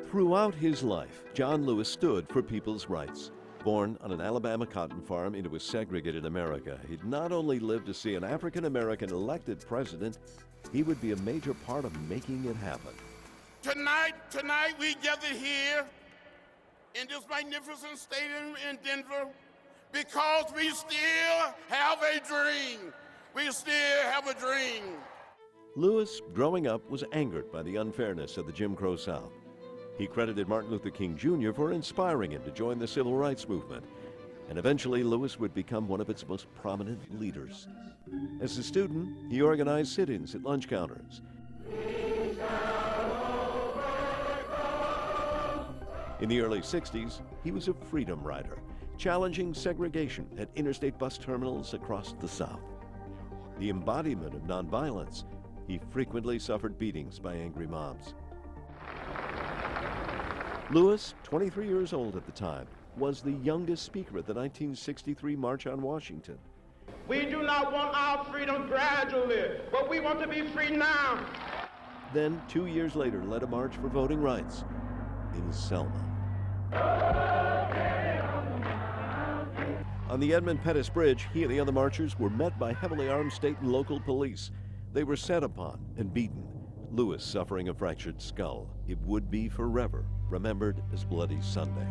Throughout his life, John Lewis stood for people's rights. Born on an Alabama cotton farm into a segregated America, he'd not only lived to see an African-American elected president, he would be a major part of making it happen. Tonight we gather here in this magnificent stadium in Denver because we still have a dream. We still have a dream. Lewis, growing up, was angered by the unfairness of the Jim Crow South. He credited Martin Luther King Jr. for inspiring him to join the civil rights movement. And eventually, Lewis would become one of its most prominent leaders. As a student, he organized sit-ins at lunch counters. In the early 60s, he was a freedom rider, challenging segregation at interstate bus terminals across the South. The embodiment of nonviolence, he frequently suffered beatings by angry mobs. Lewis, 23 years old at the time, was the youngest speaker at the 1963 March on Washington. We do not want our freedom gradually, but we want to be free now. Then, 2 years later, led a march for voting rights in Selma. On the Edmund Pettus Bridge, he and the other marchers were met by heavily armed state and local police. They were set upon and beaten, Lewis suffering a fractured skull. It would be forever remembered as Bloody Sunday.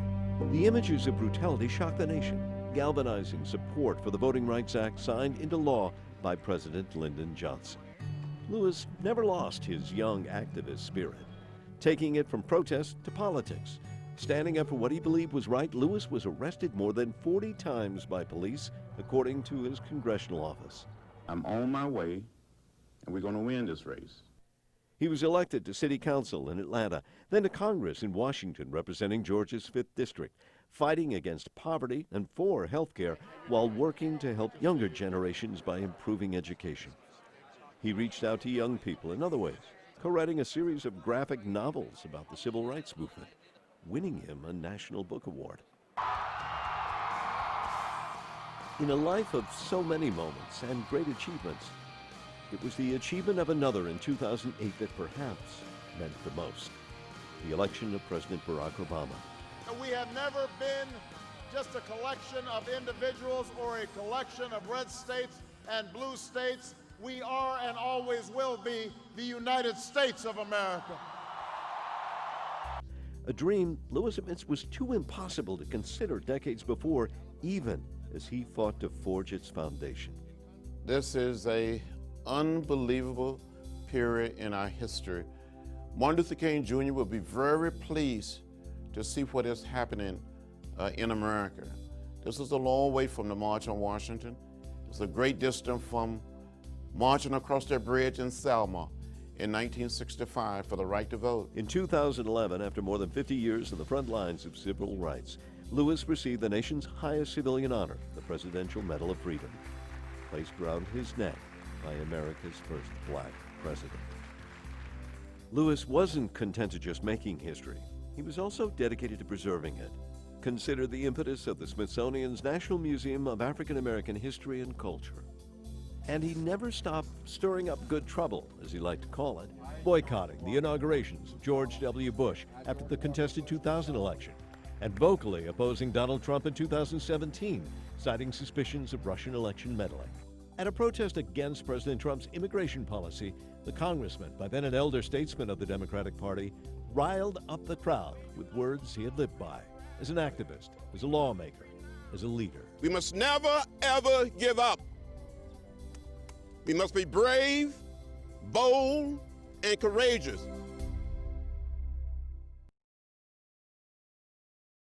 The images of brutality shocked the nation, galvanizing support for the Voting Rights Act signed into law by President Lyndon Johnson. Lewis never lost his young activist spirit, taking it from protest to politics. Standing up for what he believed was right, Lewis was arrested more than 40 times by police, according to his congressional office. I'm on my way, and we're going to win this race. He was elected to city council in Atlanta, then to Congress in Washington, representing Georgia's 5th District, fighting against poverty and for health care while working to help younger generations by improving education. He reached out to young people in other ways, co-writing a series of graphic novels about the civil rights movement, winning him a National Book Award. In a life of so many moments and great achievements, it was the achievement of another in 2008 that perhaps meant the most: the election of President Barack Obama. We have never been just a collection of individuals or a collection of red states and blue states. We are and always will be the United States of America. A dream Lewis admits was too impossible to consider decades before, even as he fought to forge its foundation. This is an unbelievable period in our history. Martin Luther King Jr. will be very pleased to see what is happening in America. This is a long way from the March on Washington. It's a great distance from marching across that bridge in Selma in 1965 for the right to vote. In 2011, after more than 50 years on the front lines of civil rights, Lewis received the nation's highest civilian honor, the Presidential Medal of Freedom, placed around his neck by America's first black president. Lewis wasn't content to just making history. He was also dedicated to preserving it. Consider the impetus of the Smithsonian's National Museum of African American History and Culture. And he never stopped stirring up good trouble, as he liked to call it, boycotting the inaugurations of George W. Bush after the contested 2000 election, and vocally opposing Donald Trump in 2017, citing suspicions of Russian election meddling. At a protest against President Trump's immigration policy, the congressman, by then an elder statesman of the Democratic Party, riled up the crowd with words he had lived by as an activist, as a lawmaker, as a leader. We must never, ever give up. We must be brave, bold, and courageous.